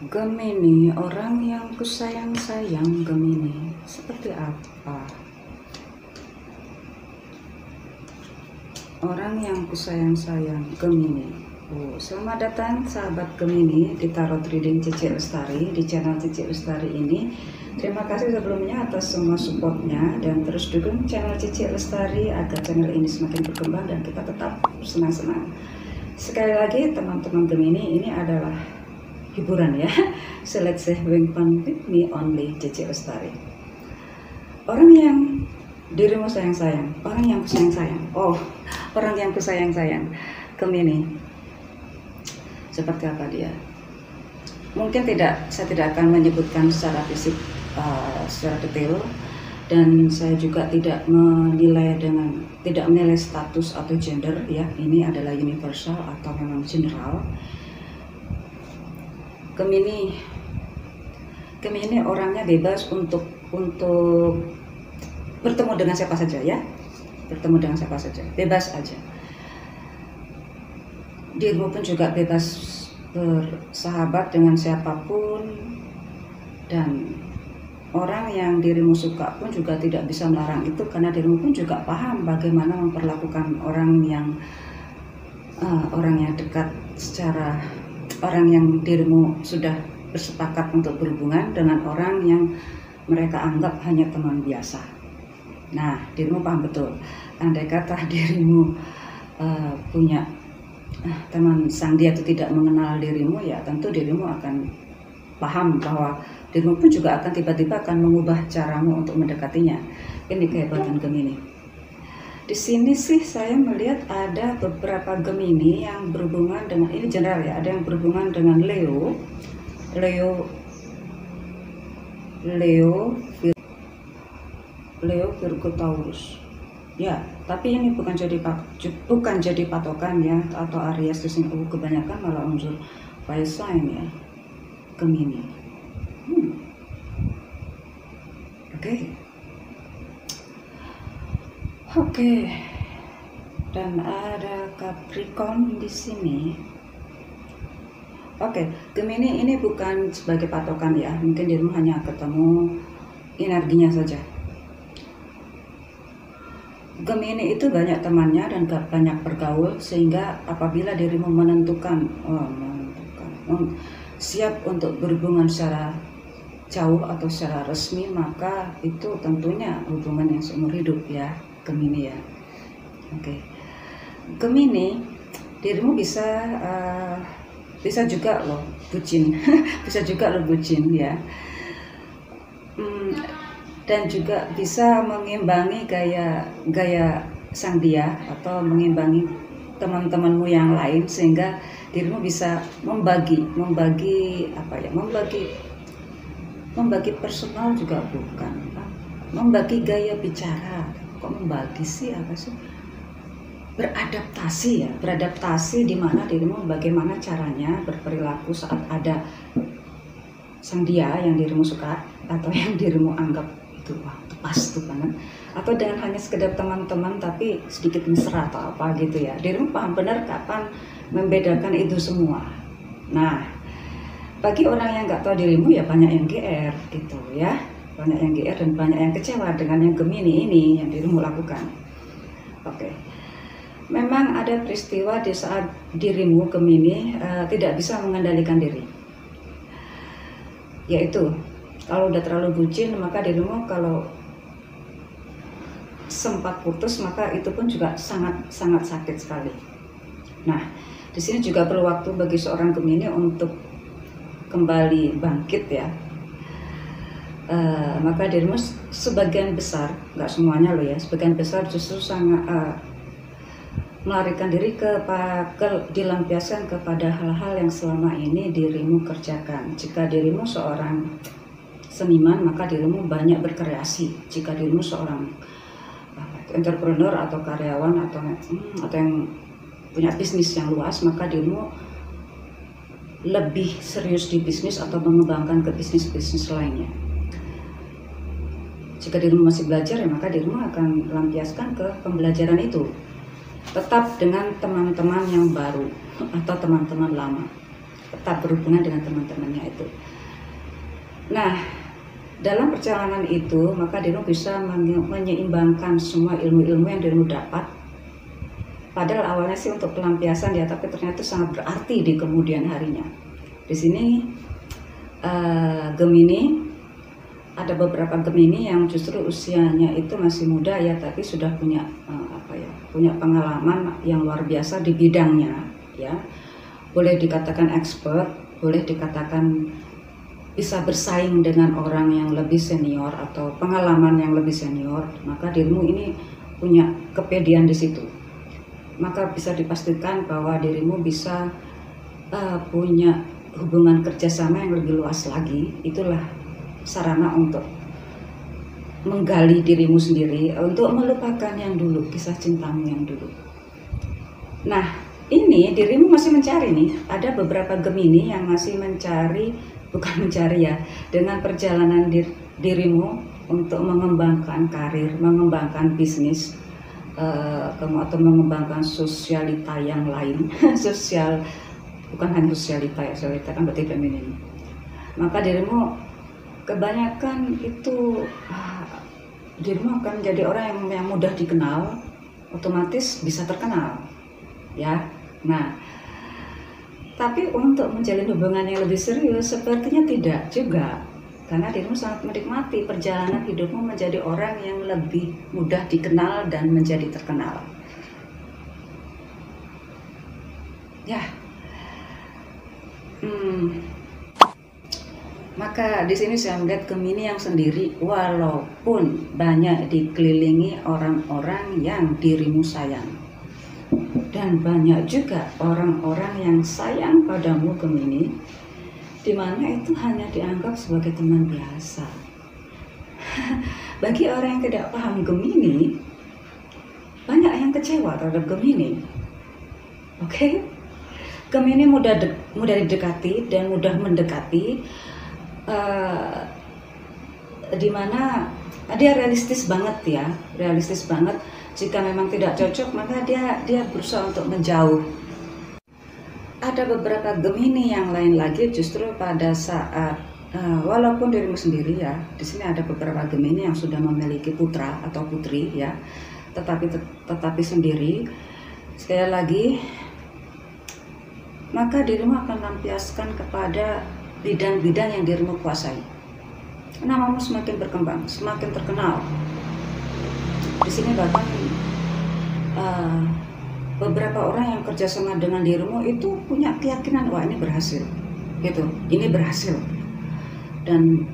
Gemini, orang yang kusayang-sayang. Gemini, seperti apa? Orang yang kusayang-sayang, Gemini. Selamat datang sahabat Gemini di Tarot Reading Cici Lestari, di channel Cici Lestari ini. Terima kasih sebelumnya atas semua supportnya, dan terus dukung channel Cici Lestari agar channel ini semakin berkembang dan kita tetap senang-senang. Sekali lagi teman-teman Gemini, ini adalah hiburan ya. So let's say having fun with me only, Cici Lestari. Orang yang dirimu sayang-sayang, orang yang kusayang-sayang. Orang yang kusayang-sayang, Gemini. Seperti apa dia? Mungkin saya tidak akan menyebutkan secara fisik secara detail, dan saya juga tidak menilai status atau gender ya. Ini adalah universal atau memang general. Gemini orangnya bebas untuk bertemu dengan siapa saja ya. Bertemu dengan siapa saja, bebas aja. Dirimu pun juga bebas bersahabat dengan siapapun, dan orang yang dirimu suka pun juga tidak bisa melarang itu, karena dirimu pun juga paham bagaimana memperlakukan orang yang dekat, secara orang yang dirimu sudah bersepakat untuk berhubungan dengan orang yang mereka anggap hanya teman biasa. Nah, dirimu paham betul. Andai kata dirimu punya teman sang dia itu tidak mengenal dirimu, ya tentu dirimu akan paham bahwa dirimu pun juga akan tiba-tiba akan mengubah caramu untuk mendekatinya. Ini kehebatan Gemini. Di sini sih saya melihat ada beberapa Gemini yang berhubungan dengan, ini general ya, ada yang berhubungan dengan Leo, Virgo, Taurus. Ya, tapi ini bukan jadi patokan ya, atau Aries di sini. Kebanyakan malah unsur fire sign ya, Gemini. Oke. Dan ada Capricorn di sini. Oke, Gemini ini bukan sebagai patokan ya. Mungkin dirimu hanya ketemu energinya saja. Gemini itu banyak temannya dan banyak bergaul, sehingga apabila dirimu siap untuk berhubungan secara jauh atau secara resmi, maka itu tentunya hubungan yang seumur hidup ya, Gemini ya. Oke. Gemini, dirimu bisa juga loh bucin, bisa juga loh bucin ya. Dan juga bisa mengimbangi gaya sang dia, atau mengimbangi teman-temanmu yang lain, sehingga dirimu bisa membagi personal juga bukan, membagi gaya bicara. Kok membagi sih, apa sih? Beradaptasi di mana dirimu bagaimana caranya berperilaku saat ada sang dia yang dirimu suka atau yang dirimu anggap itu pas tuh banget, atau dengan hanya sekedar teman-teman tapi sedikit mesra atau apa gitu ya. Dirimu paham benar kapan membedakan itu semua. Nah, bagi orang yang nggak tahu dirimu ya banyak yang GR gitu ya, banyak yang GR dan banyak yang kecewa dengan yang Gemini ini yang dirimu lakukan. Oke. Memang ada peristiwa di saat dirimu Gemini tidak bisa mengendalikan diri, yaitu kalau udah terlalu bucin, maka dirimu kalau sempat putus, maka itu pun juga sangat sakit sekali. Nah, di sini juga perlu waktu bagi seorang Gemini untuk kembali bangkit ya. Maka dirimu sebagian besar, nggak semuanya loh ya, sebagian besar justru sangat melarikan diri dilampiaskan kepada hal-hal yang selama ini dirimu kerjakan. Jika dirimu seorang seniman, maka dirimu banyak berkreasi. Jika dirimu seorang entrepreneur atau karyawan atau yang punya bisnis yang luas, maka dirimu lebih serius di bisnis atau mengembangkan ke bisnis lainnya. Jika dirimu masih belajar, ya maka dirimu akan lampiaskan ke pembelajaran itu, tetap dengan teman-teman yang baru atau teman-teman lama. tetap berhubungan dengan teman-temannya itu. Nah, dalam perjalanan itu maka dirimu bisa menyeimbangkan semua ilmu-ilmu yang dirimu dapat. Padahal awalnya sih untuk pelampiasan ya, tapi ternyata sangat berarti di kemudian harinya. Di sini Gemini, ada beberapa Gemini yang justru usianya itu masih muda ya, tapi sudah punya punya pengalaman yang luar biasa di bidangnya ya. Boleh dikatakan expert, boleh dikatakan bisa bersaing dengan orang yang lebih senior atau pengalaman yang lebih senior. Maka dirimu ini punya kepedean di situ. Maka bisa dipastikan bahwa dirimu bisa punya hubungan kerjasama yang lebih luas lagi. Itulah sarana untuk menggali dirimu sendiri, untuk melupakan yang dulu, kisah cintamu yang dulu. Nah, ini dirimu masih mencari nih. Ada beberapa Gemini yang masih mencari, bukan mencari ya, dengan perjalanan dirimu untuk mengembangkan karir, mengembangkan bisnis, atau mengembangkan sosialita yang lain. Sosial, bukan hanya sosialita ya, sosialita kan berarti feminin. Maka dirimu kebanyakan itu dirimu akan menjadi orang yang mudah dikenal, otomatis bisa terkenal ya. Nah, tapi untuk menjalin hubungan yang lebih serius sepertinya tidak juga, karena dirimu sangat menikmati perjalanan hidupmu menjadi orang yang lebih mudah dikenal dan menjadi terkenal ya. Maka di sini saya melihat Gemini yang sendiri, walaupun banyak dikelilingi orang-orang yang dirimu sayang, dan banyak juga orang-orang yang sayang padamu Gemini, dimana itu hanya dianggap sebagai teman biasa. Bagi orang yang tidak paham Gemini, banyak yang kecewa terhadap Gemini. Oke? Gemini mudah didekati dan mudah mendekati, dimana dia realistis banget ya, realistis banget. Jika memang tidak cocok maka dia berusaha untuk menjauh. Ada beberapa Gemini yang lain lagi justru pada saat walaupun dirimu sendiri ya, di sini ada beberapa Gemini yang sudah memiliki putra atau putri ya, tetapi sendiri, sekali lagi, maka dirimu akan lampiaskan kepada bidang-bidang yang dirimu kuasai. Namamu semakin berkembang, semakin terkenal. Di sini bahkan beberapa orang yang kerjasama dengan dirimu itu punya keyakinan, wah ini berhasil, gitu, ini berhasil. Dan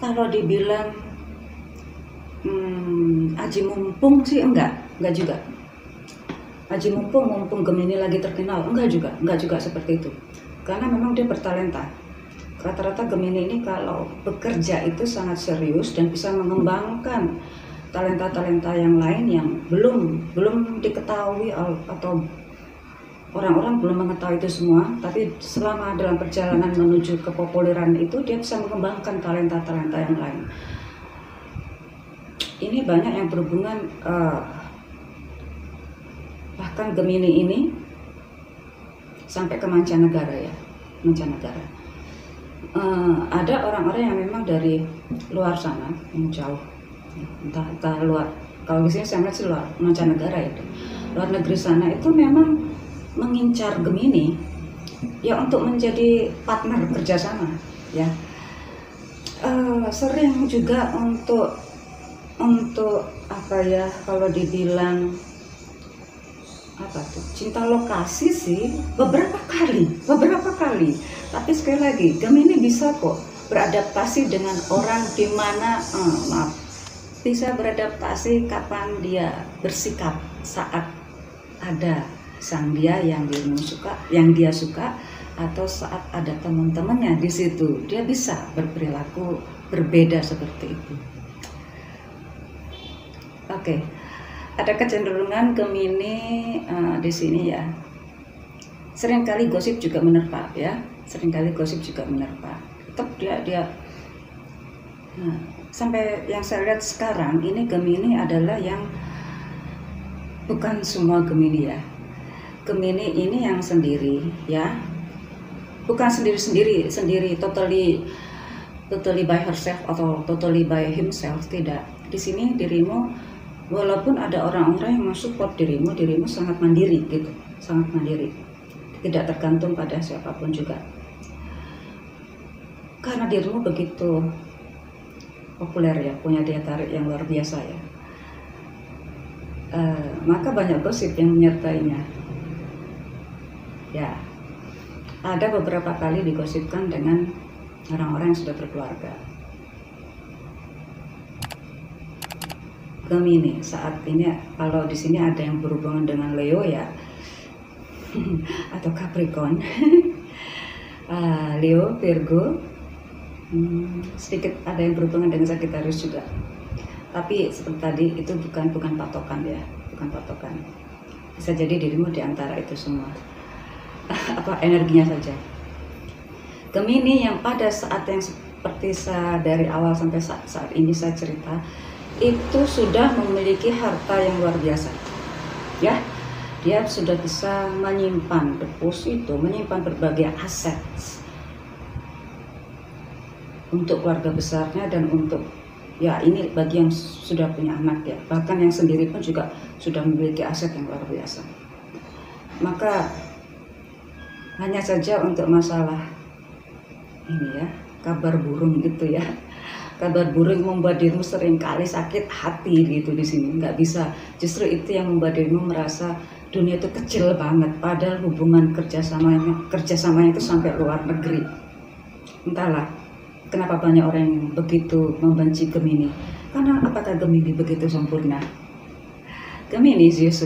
kalau dibilang aji mumpung sih enggak juga. Aji mumpung Gemini lagi terkenal, enggak juga seperti itu. Karena memang dia bertalenta. Rata-rata Gemini ini kalau bekerja itu sangat serius dan bisa mengembangkan talenta-talenta yang lain yang belum diketahui atau orang-orang belum mengetahui itu semua. Tapi selama dalam perjalanan menuju kepopuleran itu dia bisa mengembangkan talenta-talenta yang lain. Ini banyak yang berhubungan, bahkan Gemini ini sampai ke mancanegara ya, mancanegara. Ada orang-orang yang memang dari luar sana, yang jauh, entah luar. Kalau di sini saya melihat sih luar mancanegara itu, luar negeri sana itu memang mengincar Gemini ya untuk menjadi partner kerjasama ya. Sering juga untuk apa ya, kalau dibilang apa tuh, cinta lokasi sih beberapa kali. Tapi sekali lagi Gemini bisa kok beradaptasi dengan orang di mana bisa beradaptasi kapan dia bersikap saat ada sang dia yang dia suka atau saat ada teman-temannya di situ, dia bisa berperilaku berbeda seperti itu. Oke. Ada kecenderungan Gemini di sini ya. Seringkali gosip juga menerpa ya. Tetap dia. Nah, sampai yang saya lihat sekarang ini Gemini adalah yang, bukan semua Gemini ya. Gemini ini yang sendiri ya, bukan sendiri totally by herself atau totally by himself, tidak. Di sini dirimu, walaupun ada orang-orang yang mensupport dirimu sangat mandiri gitu, sangat mandiri, tidak tergantung pada siapapun juga, karena dirimu begitu populer ya, punya daya tarik yang luar biasa ya. Maka banyak gosip yang menyertainya ya. Ada beberapa kali digosipkan dengan orang-orang yang sudah berkeluarga. Gemini saat ini, kalau di sini ada yang berhubungan dengan Leo ya, atau Capricorn, Leo, Virgo, sedikit ada yang berhubungan dengan Sagittarius juga. Tapi seperti tadi itu bukan patokan ya, bukan patokan. Bisa jadi dirimu di antara itu semua. Apa energinya saja. Gemini yang pada saat yang seperti dari awal sampai saat ini saya cerita, itu sudah memiliki harta yang luar biasa. Ya, dia sudah bisa menyimpan deposito, menyimpan berbagai aset untuk keluarga besarnya dan untuk ya ini bagi yang sudah punya anak ya, bahkan yang sendiri pun juga sudah memiliki aset yang luar biasa. Maka hanya saja untuk masalah ini ya, kabar burung gitu ya, kabar burung membuat dirimu seringkali sakit hati gitu di sini. Nggak bisa, justru itu yang membuat dirimu merasa dunia itu kecil banget, padahal hubungan kerjasamanya itu sampai luar negeri. Entahlah kenapa banyak orang yang begitu membenci Gemini. Karena apakah Gemini begitu sempurna? Gemini, Zeus